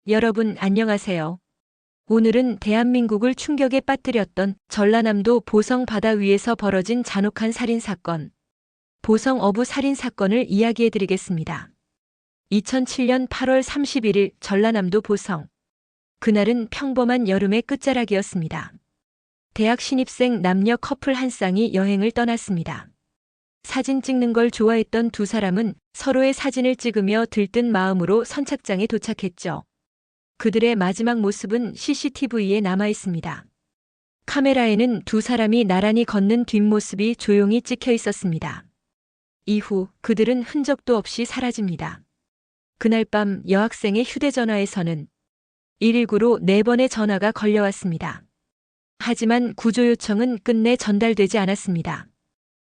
여러분 안녕하세요. 오늘은 대한민국을 충격에 빠뜨렸던 전라남도 보성 바다 위에서 벌어진 잔혹한 살인사건, 보성 어부 살인사건을 이야기해 드리겠습니다. 2007년 8월 31일 전라남도 보성. 그날은 평범한 여름의 끝자락이었습니다. 대학 신입생 남녀 커플 한 쌍이 여행을 떠났습니다. 사진 찍는 걸 좋아했던 두 사람은 서로의 사진을 찍으며 들뜬 마음으로 선착장에 도착했죠. 그들의 마지막 모습은 CCTV에 남아 있습니다. 카메라에는 두 사람이 나란히 걷는 뒷모습이 조용히 찍혀 있었습니다. 이후 그들은 흔적도 없이 사라집니다. 그날 밤 여학생의 휴대전화에서는 119로 4번의 전화가 걸려왔습니다. 하지만 구조 요청은 끝내 전달되지 않았습니다.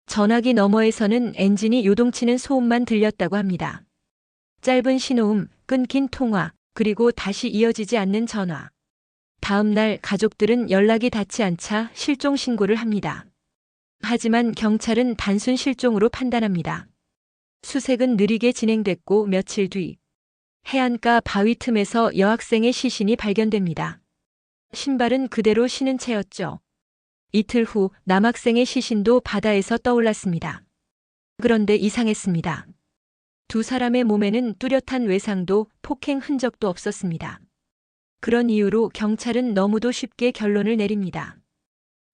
전화기 너머에서는 엔진이 요동치는 소음만 들렸다고 합니다. 짧은 신호음, 끊긴 통화, 그리고 다시 이어지지 않는 전화. 다음 날 가족들은 연락이 닿지 않자 실종 신고를 합니다. 하지만 경찰은 단순 실종으로 판단합니다. 수색은 느리게 진행됐고 며칠 뒤 해안가 바위 틈에서 여학생의 시신이 발견됩니다. 신발은 그대로 신은 채였죠. 이틀 후 남학생의 시신도 바다에서 떠올랐습니다. 그런데 이상했습니다. 두 사람의 몸에는 뚜렷한 외상도 폭행 흔적도 없었습니다. 그런 이유로 경찰은 너무도 쉽게 결론을 내립니다.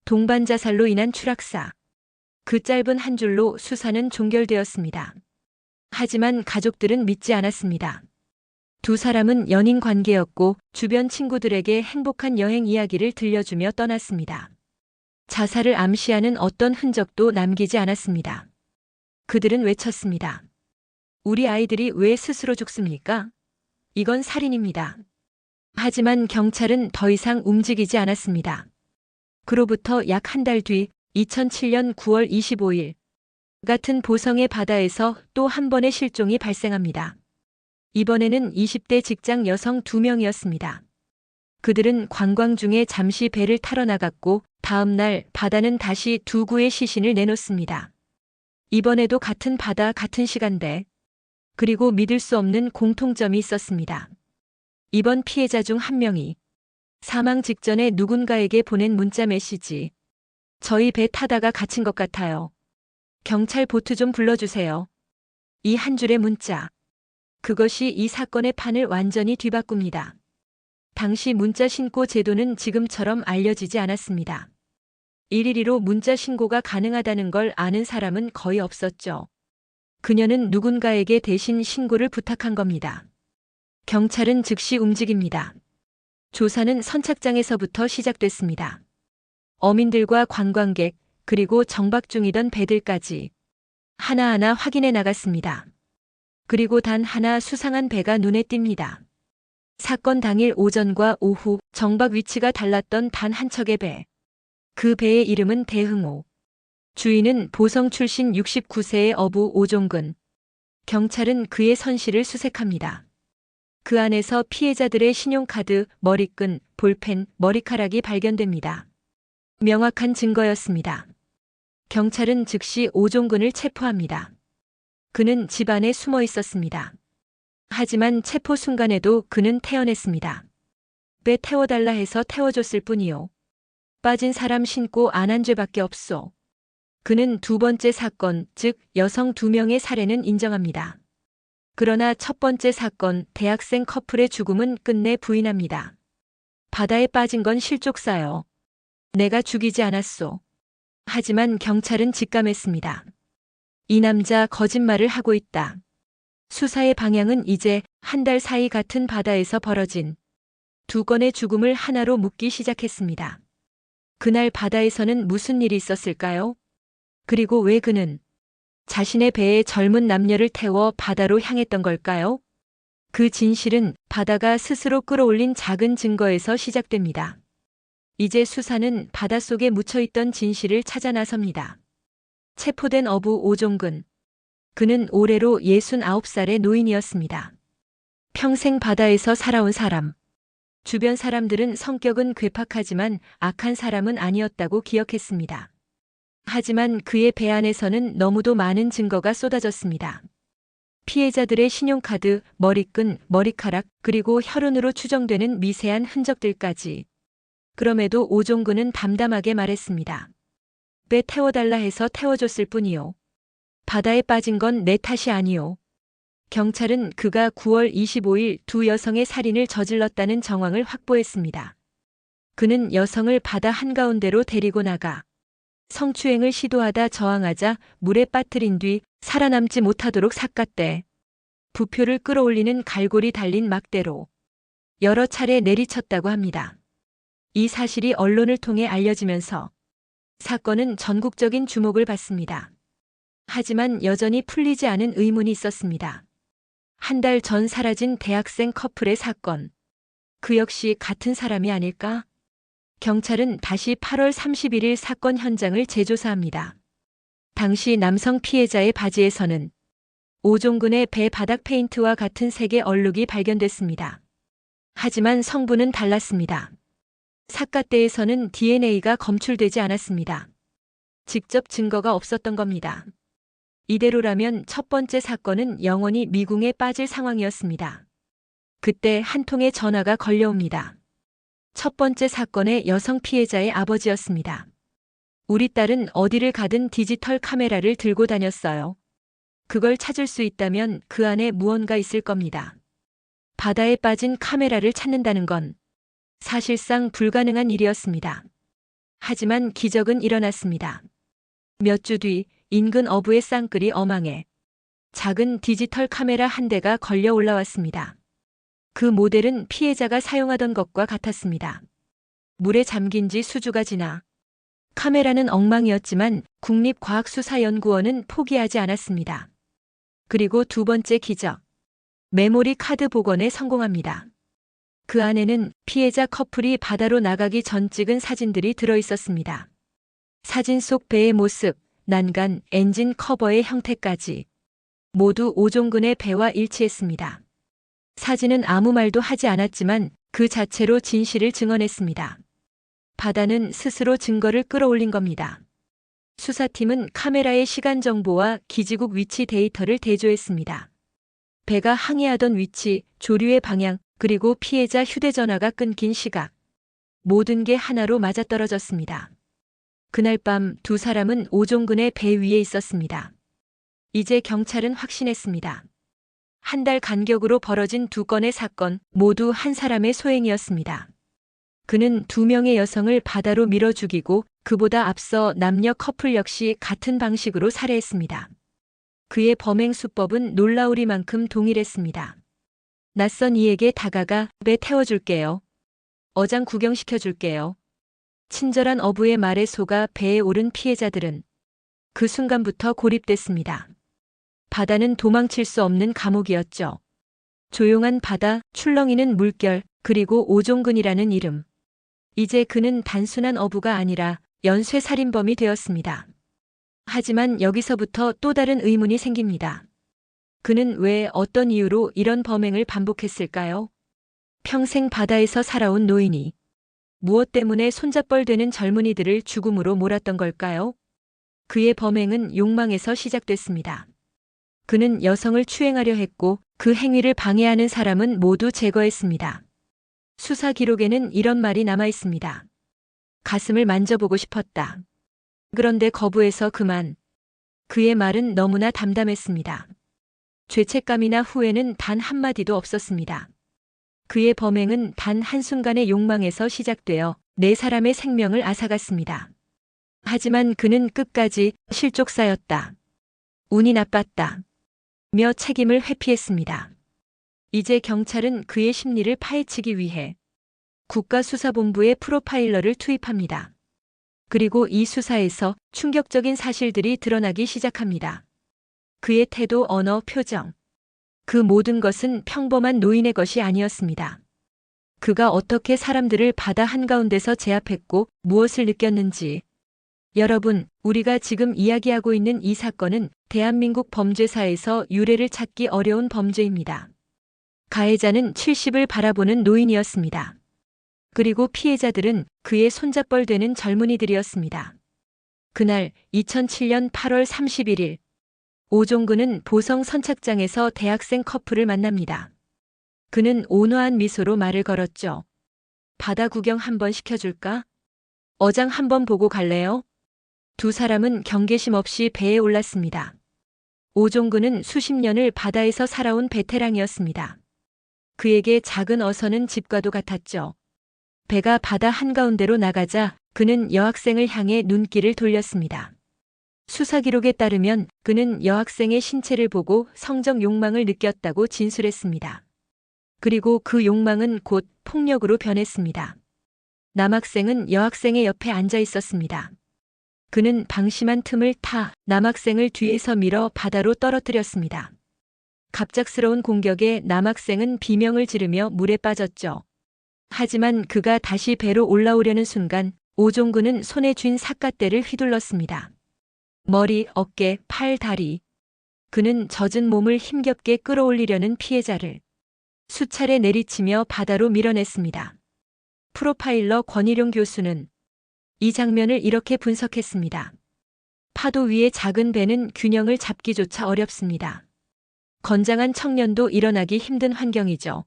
동반 자살로 인한 추락사. 그 짧은 한 줄로 수사는 종결되었습니다. 하지만 가족들은 믿지 않았습니다. 두 사람은 연인 관계였고 주변 친구들에게 행복한 여행 이야기를 들려주며 떠났습니다. 자살을 암시하는 어떤 흔적도 남기지 않았습니다. 그들은 외쳤습니다. 우리 아이들이 왜 스스로 죽습니까? 이건 살인입니다. 하지만 경찰은 더 이상 움직이지 않았습니다. 그로부터 약 한 달 뒤 2007년 9월 25일 같은 보성의 바다에서 또 한 번의 실종이 발생합니다. 이번에는 20대 직장 여성 2명이었습니다. 그들은 관광 중에 잠시 배를 타러 나갔고 다음 날 바다는 다시 두 구의 시신을 내놓습니다. 이번에도 같은 바다 같은 시간대. 그리고 믿을 수 없는 공통점이 있었습니다. 이번 피해자 중 한 명이 사망 직전에 누군가에게 보낸 문자 메시지. 저희 배 타다가 갇힌 것 같아요. 경찰 보트 좀 불러주세요. 이 한 줄의 문자. 그것이 이 사건의 판을 완전히 뒤바꿉니다. 당시 문자 신고 제도는 지금처럼 알려지지 않았습니다. 112로 문자 신고가 가능하다는 걸 아는 사람은 거의 없었죠. 그녀는 누군가에게 대신 신고를 부탁한 겁니다. 경찰은 즉시 움직입니다. 조사는 선착장에서부터 시작됐습니다. 어민들과 관광객, 그리고 정박 중이던 배들까지 하나하나 확인해 나갔습니다. 그리고 단 하나 수상한 배가 눈에 띕니다. 사건 당일 오전과 오후 정박 위치가 달랐던 단 한 척의 배. 그 배의 이름은 대흥호. 주인은 보성 출신 69세의 어부 오종근. 경찰은 그의 선실을 수색합니다. 그 안에서 피해자들의 신용카드, 머리끈, 볼펜, 머리카락이 발견됩니다. 명확한 증거였습니다. 경찰은 즉시 오종근을 체포합니다. 그는 집 안에 숨어 있었습니다. 하지만 체포 순간에도 그는 태어냈습니다. 배 태워달라 해서 태워줬을 뿐이요. 빠진 사람 신고 안 한 죄밖에 없소. 그는 두 번째 사건, 즉 여성 2명의 살해는 인정합니다. 그러나 첫 번째 사건, 대학생 커플의 죽음은 끝내 부인합니다. 바다에 빠진 건 실족사요. 내가 죽이지 않았소. 하지만 경찰은 직감했습니다. 이 남자 거짓말을 하고 있다. 수사의 방향은 이제 한 달 사이 같은 바다에서 벌어진 두 건의 죽음을 하나로 묶기 시작했습니다. 그날 바다에서는 무슨 일이 있었을까요? 그리고 왜 그는 자신의 배에 젊은 남녀를 태워 바다로 향했던 걸까요? 그 진실은 바다가 스스로 끌어올린 작은 증거에서 시작됩니다. 이제 수사는 바닷속에 묻혀있던 진실을 찾아 나섭니다. 체포된 어부 오종근. 그는 올해로 69살의 노인이었습니다. 평생 바다에서 살아온 사람. 주변 사람들은 성격은 괴팍하지만 악한 사람은 아니었다고 기억했습니다. 하지만 그의 배 안에서는 너무도 많은 증거가 쏟아졌습니다. 피해자들의 신용카드, 머리끈, 머리카락, 그리고 혈흔으로 추정되는 미세한 흔적들까지. 그럼에도 오종근은 담담하게 말했습니다. 배 태워달라 해서 태워줬을 뿐이요. 바다에 빠진 건 내 탓이 아니요. 경찰은 그가 9월 25일 두 여성의 살인을 저질렀다는 정황을 확보했습니다. 그는 여성을 바다 한가운데로 데리고 나가 성추행을 시도하다 저항하자 물에 빠뜨린 뒤 살아남지 못하도록 삿갓대 부표를 끌어올리는 갈고리 달린 막대로 여러 차례 내리쳤다고 합니다. 이 사실이 언론을 통해 알려지면서 사건은 전국적인 주목을 받습니다. 하지만 여전히 풀리지 않은 의문이 있었습니다. 한 달 전 사라진 대학생 커플의 사건. 그 역시 같은 사람이 아닐까? 경찰은 다시 8월 31일 사건 현장을 재조사합니다. 당시 남성 피해자의 바지에서는 오종근의 배 바닥 페인트와 같은 색의 얼룩이 발견됐습니다. 하지만 성분은 달랐습니다. 삿갓대에서는 DNA가 검출되지 않았습니다. 직접 증거가 없었던 겁니다. 이대로라면 첫 번째 사건은 영원히 미궁에 빠질 상황이었습니다. 그때 한 통의 전화가 걸려옵니다. 첫 번째 사건의 여성 피해자의 아버지였습니다. 우리 딸은 어디를 가든 디지털 카메라를 들고 다녔어요. 그걸 찾을 수 있다면 그 안에 무언가 있을 겁니다. 바다에 빠진 카메라를 찾는다는 건 사실상 불가능한 일이었습니다. 하지만 기적은 일어났습니다. 몇 주 뒤 인근 어부의 쌍끌이 어망에 작은 디지털 카메라 한 대가 걸려 올라왔습니다. 그 모델은 피해자가 사용하던 것과 같았습니다. 물에 잠긴 지 수주가 지나 카메라는 엉망이었지만 국립과학수사연구원은 포기하지 않았습니다. 그리고 두 번째 기적. 메모리 카드 복원에 성공합니다. 그 안에는 피해자 커플이 바다로 나가기 전 찍은 사진들이 들어 있었습니다. 사진 속 배의 모습, 난간, 엔진 커버의 형태까지 모두 오종근의 배와 일치했습니다. 사진은 아무 말도 하지 않았지만 그 자체로 진실을 증언했습니다. 바다는 스스로 증거를 끌어올린 겁니다. 수사팀은 카메라의 시간 정보와 기지국 위치 데이터를 대조했습니다. 배가 항해하던 위치, 조류의 방향, 그리고 피해자 휴대전화가 끊긴 시각. 모든 게 하나로 맞아떨어졌습니다. 그날 밤 두 사람은 오종근의 배 위에 있었습니다. 이제 경찰은 확신했습니다. 한 달 간격으로 벌어진 두 건의 사건 모두 한 사람의 소행이었습니다. 그는 두 명의 여성을 바다로 밀어 죽이고 그보다 앞서 남녀 커플 역시 같은 방식으로 살해했습니다. 그의 범행 수법은 놀라우리만큼 동일했습니다. 낯선 이에게 다가가 배 태워줄게요. 어장 구경시켜줄게요. 친절한 어부의 말에 속아 배에 오른 피해자들은 그 순간부터 고립됐습니다. 바다는 도망칠 수 없는 감옥이었죠. 조용한 바다, 출렁이는 물결, 그리고 오종근이라는 이름. 이제 그는 단순한 어부가 아니라 연쇄살인범이 되었습니다. 하지만 여기서부터 또 다른 의문이 생깁니다. 그는 왜 어떤 이유로 이런 범행을 반복했을까요? 평생 바다에서 살아온 노인이 무엇 때문에 손잡벌되는 젊은이들을 죽음으로 몰았던 걸까요? 그의 범행은 욕망에서 시작됐습니다. 그는 여성을 추행하려 했고 그 행위를 방해하는 사람은 모두 제거했습니다. 수사 기록에는 이런 말이 남아 있습니다. 가슴을 만져보고 싶었다. 그런데 거부해서 그만. 그의 말은 너무나 담담했습니다. 죄책감이나 후회는 단 한마디도 없었습니다. 그의 범행은 단 한순간의 욕망에서 시작되어 네 사람의 생명을 앗아갔습니다. 하지만 그는 끝까지 실족사였다. 운이 나빴다. 며 책임을 회피했습니다. 이제 경찰은 그의 심리를 파헤치기 위해 국가수사본부의 프로파일러를 투입합니다. 그리고 이 수사에서 충격적인 사실들이 드러나기 시작합니다. 그의 태도, 언어, 표정. 그 모든 것은 평범한 노인의 것이 아니었습니다. 그가 어떻게 사람들을 바다 한가운데서 제압했고 무엇을 느꼈는지. 여러분, 우리가 지금 이야기하고 있는 이 사건은 대한민국 범죄사에서 유례를 찾기 어려운 범죄입니다. 가해자는 70을 바라보는 노인이었습니다. 그리고 피해자들은 그의 손잡벌되는 젊은이들이었습니다. 그날 2007년 8월 31일 오종근은 보성 선착장에서 대학생 커플을 만납니다. 그는 온화한 미소로 말을 걸었죠. 바다 구경 한번 시켜줄까? 어장 한번 보고 갈래요? 두 사람은 경계심 없이 배에 올랐습니다. 오종근은 수십 년을 바다에서 살아온 베테랑이었습니다. 그에게 작은 어선은 집과도 같았죠. 배가 바다 한가운데로 나가자 그는 여학생을 향해 눈길을 돌렸습니다. 수사 기록에 따르면 그는 여학생의 신체를 보고 성적 욕망을 느꼈다고 진술했습니다. 그리고 그 욕망은 곧 폭력으로 변했습니다. 남학생은 여학생의 옆에 앉아 있었습니다. 그는 방심한 틈을 타 남학생을 뒤에서 밀어 바다로 떨어뜨렸습니다. 갑작스러운 공격에 남학생은 비명을 지르며 물에 빠졌죠. 하지만 그가 다시 배로 올라오려는 순간 오종근은 손에 쥔 삿갓대를 휘둘렀습니다. 머리, 어깨, 팔, 다리. 그는 젖은 몸을 힘겹게 끌어올리려는 피해자를 수차례 내리치며 바다로 밀어냈습니다. 프로파일러 권일용 교수는 이 장면을 이렇게 분석했습니다. 파도 위의 작은 배는 균형을 잡기조차 어렵습니다. 건장한 청년도 일어나기 힘든 환경이죠.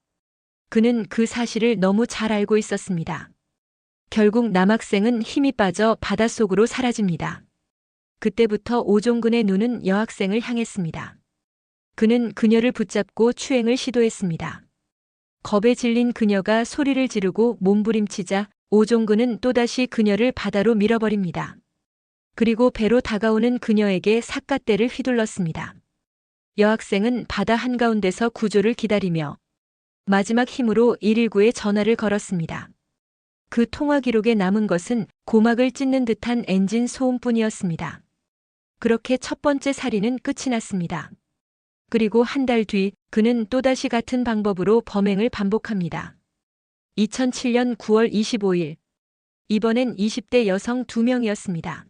그는 그 사실을 너무 잘 알고 있었습니다. 결국 남학생은 힘이 빠져 바닷속으로 사라집니다. 그때부터 오종근의 눈은 여학생을 향했습니다. 그는 그녀를 붙잡고 추행을 시도했습니다. 겁에 질린 그녀가 소리를 지르고 몸부림치자 오종근은 또다시 그녀를 바다로 밀어버립니다. 그리고 배로 다가오는 그녀에게 삿갓대를 휘둘렀습니다. 여학생은 바다 한가운데서 구조를 기다리며 마지막 힘으로 119에 전화를 걸었습니다. 그 통화 기록에 남은 것은 고막을 찢는 듯한 엔진 소음뿐이었습니다. 그렇게 첫 번째 살인은 끝이 났습니다. 그리고 한 달 뒤 그는 또다시 같은 방법으로 범행을 반복합니다. 2007년 9월 25일. 이번엔 20대 여성 2명이었습니다.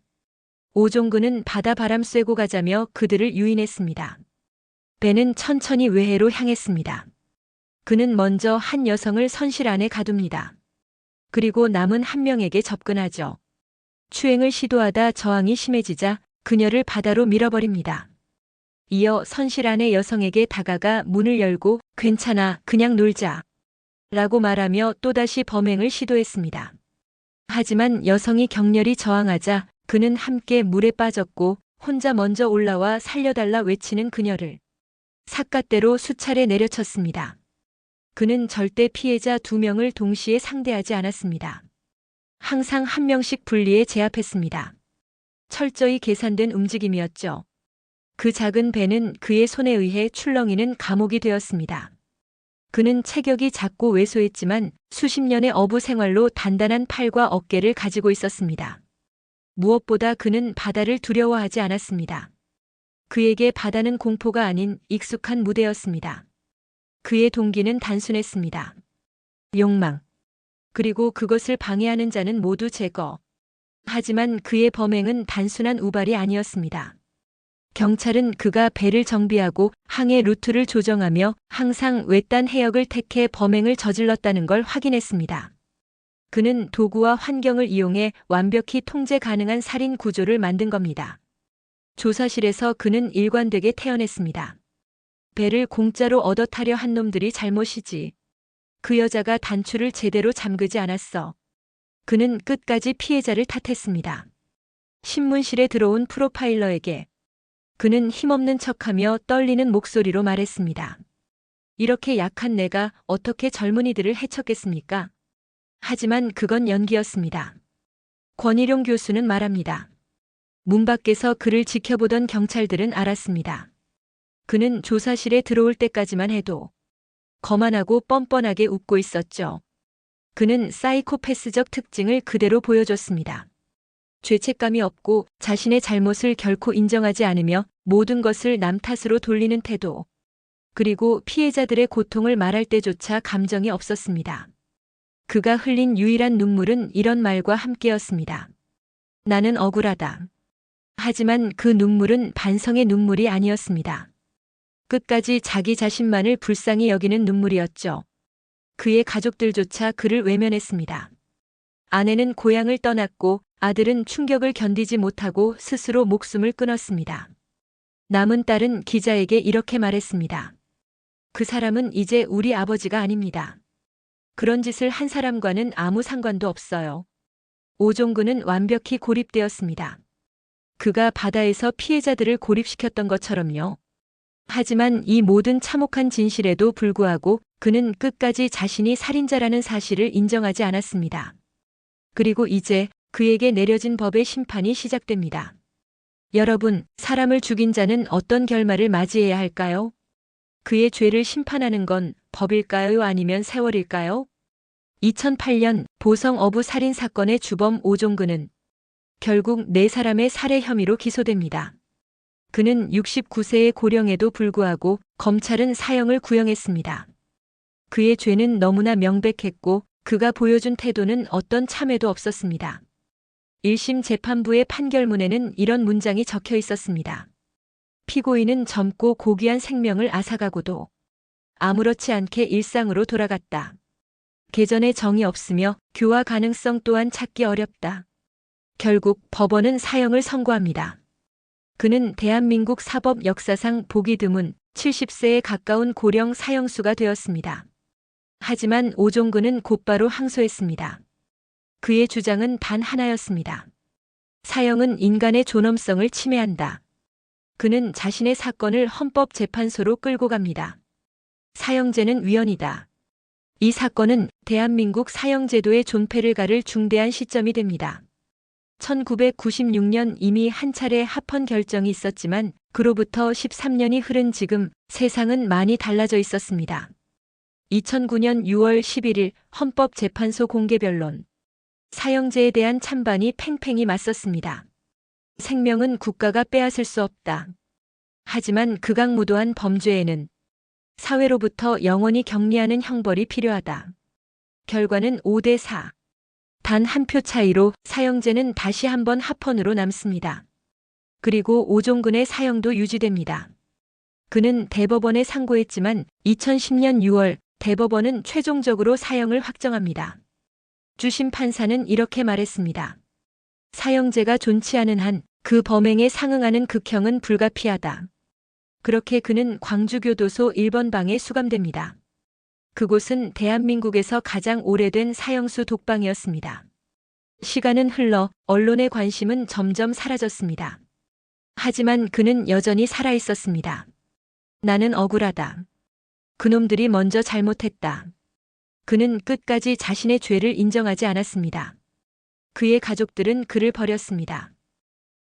오종근은 바다 바람 쐬고 가자며 그들을 유인했습니다. 배는 천천히 외해로 향했습니다. 그는 먼저 한 여성을 선실 안에 가둡니다. 그리고 남은 한 명에게 접근하죠. 추행을 시도하다 저항이 심해지자 그녀를 바다로 밀어버립니다. 이어 선실 안의 여성에게 다가가 문을 열고 괜찮아, 그냥 놀자 라고 말하며 또다시 범행을 시도했습니다. 하지만 여성이 격렬히 저항하자 그는 함께 물에 빠졌고 혼자 먼저 올라와 살려달라 외치는 그녀를 삿갓대로 수차례 내려쳤습니다. 그는 절대 피해자 2명을 동시에 상대하지 않았습니다. 항상 한 명씩 분리해 제압했습니다. 철저히 계산된 움직임이었죠. 그 작은 배는 그의 손에 의해 출렁이는 감옥이 되었습니다. 그는 체격이 작고 왜소했지만 수십 년의 어부 생활로 단단한 팔과 어깨를 가지고 있었습니다. 무엇보다 그는 바다를 두려워하지 않았습니다. 그에게 바다는 공포가 아닌 익숙한 무대였습니다. 그의 동기는 단순했습니다. 욕망. 그리고 그것을 방해하는 자는 모두 제거. 하지만 그의 범행은 단순한 우발이 아니었습니다. 경찰은 그가 배를 정비하고 항해 루트를 조정하며 항상 외딴 해역을 택해 범행을 저질렀다는 걸 확인했습니다. 그는 도구와 환경을 이용해 완벽히 통제 가능한 살인 구조를 만든 겁니다. 조사실에서 그는 일관되게 태어냈습니다. 배를 공짜로 얻어 타려 한 놈들이 잘못이지. 그 여자가 단추를 제대로 잠그지 않았어. 그는 끝까지 피해자를 탓했습니다. 신문실에 들어온 프로파일러에게 그는 힘없는 척하며 떨리는 목소리로 말했습니다. 이렇게 약한 내가 어떻게 젊은이들을 해쳤겠습니까? 하지만 그건 연기였습니다. 권일용 교수는 말합니다. 문 밖에서 그를 지켜보던 경찰들은 알았습니다. 그는 조사실에 들어올 때까지만 해도 거만하고 뻔뻔하게 웃고 있었죠. 그는 사이코패스적 특징을 그대로 보여줬습니다. 죄책감이 없고 자신의 잘못을 결코 인정하지 않으며 모든 것을 남 탓으로 돌리는 태도. 그리고 피해자들의 고통을 말할 때조차 감정이 없었습니다. 그가 흘린 유일한 눈물은 이런 말과 함께였습니다. 나는 억울하다. 하지만 그 눈물은 반성의 눈물이 아니었습니다. 끝까지 자기 자신만을 불쌍히 여기는 눈물이었죠. 그의 가족들조차 그를 외면했습니다. 아내는 고향을 떠났고 아들은 충격을 견디지 못하고 스스로 목숨을 끊었습니다. 남은 딸은 기자에게 이렇게 말했습니다. 그 사람은 이제 우리 아버지가 아닙니다. 그런 짓을 한 사람과는 아무 상관도 없어요. 오종근은 완벽히 고립되었습니다. 그가 바다에서 피해자들을 고립시켰던 것처럼요. 하지만 이 모든 참혹한 진실에도 불구하고 그는 끝까지 자신이 살인자라는 사실을 인정하지 않았습니다. 그리고 이제 그에게 내려진 법의 심판이 시작됩니다. 여러분, 사람을 죽인 자는 어떤 결말을 맞이해야 할까요? 그의 죄를 심판하는 건 법일까요? 아니면 세월일까요? 2008년 보성 어부 살인 사건의 주범 오종근은 결국 4사람의 살해 혐의로 기소됩니다. 그는 69세의 고령에도 불구하고 검찰은 사형을 구형했습니다. 그의 죄는 너무나 명백했고 그가 보여준 태도는 어떤 참회도 없었습니다. 1심 재판부의 판결문에는 이런 문장이 적혀 있었습니다. 피고인은 젊고 고귀한 생명을 앗아가고도 아무렇지 않게 일상으로 돌아갔다. 개전에 정이 없으며 교화 가능성 또한 찾기 어렵다. 결국 법원은 사형을 선고합니다. 그는 대한민국 사법 역사상 보기 드문 70세에 가까운 고령 사형수가 되었습니다. 하지만 오종근은 곧바로 항소했습니다. 그의 주장은 단 하나였습니다. 사형은 인간의 존엄성을 침해한다. 그는 자신의 사건을 헌법재판소로 끌고 갑니다. 사형제는 위헌이다. 이 사건은 대한민국 사형제도의 존폐를 가를 중대한 시점이 됩니다. 1996년 이미 한 차례 합헌 결정이 있었지만 그로부터 13년이 흐른 지금 세상은 많이 달라져 있었습니다. 2009년 6월 11일 헌법재판소 공개변론. 사형제에 대한 찬반이 팽팽히 맞섰습니다. 생명은 국가가 빼앗을 수 없다. 하지만 극악무도한 범죄에는 사회로부터 영원히 격리하는 형벌이 필요하다. 결과는 5대4. 단 한 표 차이로 사형제는 다시 한번 합헌으로 남습니다. 그리고 오종근의 사형도 유지됩니다. 그는 대법원에 상고했지만 2010년 6월 대법원은 최종적으로 사형을 확정합니다. 주심 판사는 이렇게 말했습니다. 사형제가 존치 않은 한 그 범행에 상응하는 극형은 불가피하다. 그렇게 그는 광주교도소 1번 방에 수감됩니다. 그곳은 대한민국에서 가장 오래된 사형수 독방이었습니다. 시간은 흘러 언론의 관심은 점점 사라졌습니다. 하지만 그는 여전히 살아있었습니다. 나는 억울하다. 그놈들이 먼저 잘못했다. 그는 끝까지 자신의 죄를 인정하지 않았습니다. 그의 가족들은 그를 버렸습니다.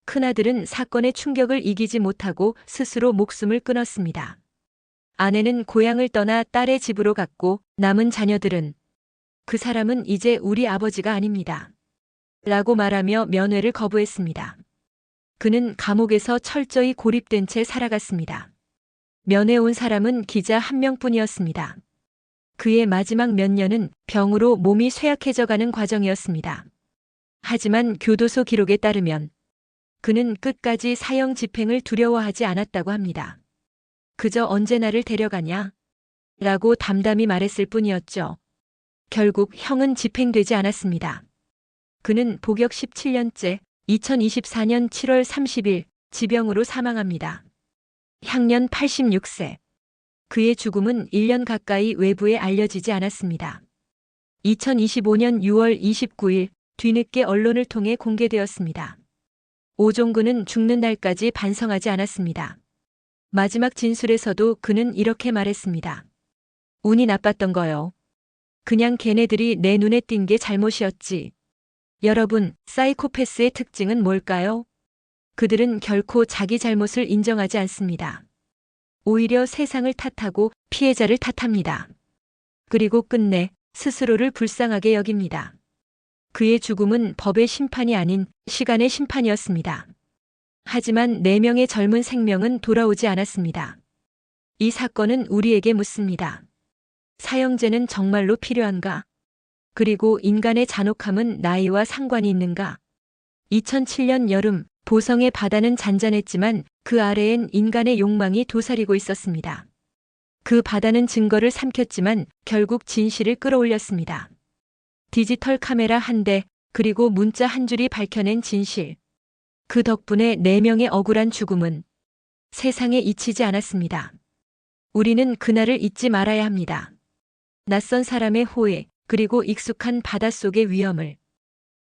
큰아들은 사건의 충격을 이기지 못하고 스스로 목숨을 끊었습니다. 아내는 고향을 떠나 딸의 집으로 갔고 남은 자녀들은 그 사람은 이제 우리 아버지가 아닙니다. 라고 말하며 면회를 거부했습니다. 그는 감옥에서 철저히 고립된 채 살아갔습니다. 면회 온 사람은 기자 한 명뿐이었습니다. 그의 마지막 몇 년은 병으로 몸이 쇠약해져가는 과정이었습니다. 하지만 교도소 기록에 따르면 그는 끝까지 사형 집행을 두려워하지 않았다고 합니다. 그저 언제 나를 데려가냐? 라고 담담히 말했을 뿐이었죠. 결국 형은 집행되지 않았습니다. 그는 복역 17년째 2024년 7월 30일 지병으로 사망합니다. 향년 86세. 그의 죽음은 1년 가까이 외부에 알려지지 않았습니다. 2025년 6월 29일 뒤늦게 언론을 통해 공개되었습니다. 오종근은 죽는 날까지 반성하지 않았습니다. 마지막 진술에서도 그는 이렇게 말했습니다. 운이 나빴던 거요. 그냥 걔네들이 내 눈에 띈 게 잘못이었지. 여러분, 사이코패스의 특징은 뭘까요? 그들은 결코 자기 잘못을 인정하지 않습니다. 오히려 세상을 탓하고 피해자를 탓합니다. 그리고 끝내 스스로를 불쌍하게 여깁니다. 그의 죽음은 법의 심판이 아닌 시간의 심판이었습니다. 하지만 4명의 젊은 생명은 돌아오지 않았습니다. 이 사건은 우리에게 묻습니다. 사형제는 정말로 필요한가? 그리고 인간의 잔혹함은 나이와 상관이 있는가? 2007년 여름 보성의 바다는 잔잔했지만 그 아래엔 인간의 욕망이 도사리고 있었습니다. 그 바다는 증거를 삼켰지만 결국 진실을 끌어올렸습니다. 디지털 카메라 한 대, 그리고 문자 한 줄이 밝혀낸 진실. 그 덕분에 4명의 억울한 죽음은 세상에 잊히지 않았습니다. 우리는 그날을 잊지 말아야 합니다. 낯선 사람의 호해, 그리고 익숙한 바닷속의 위험을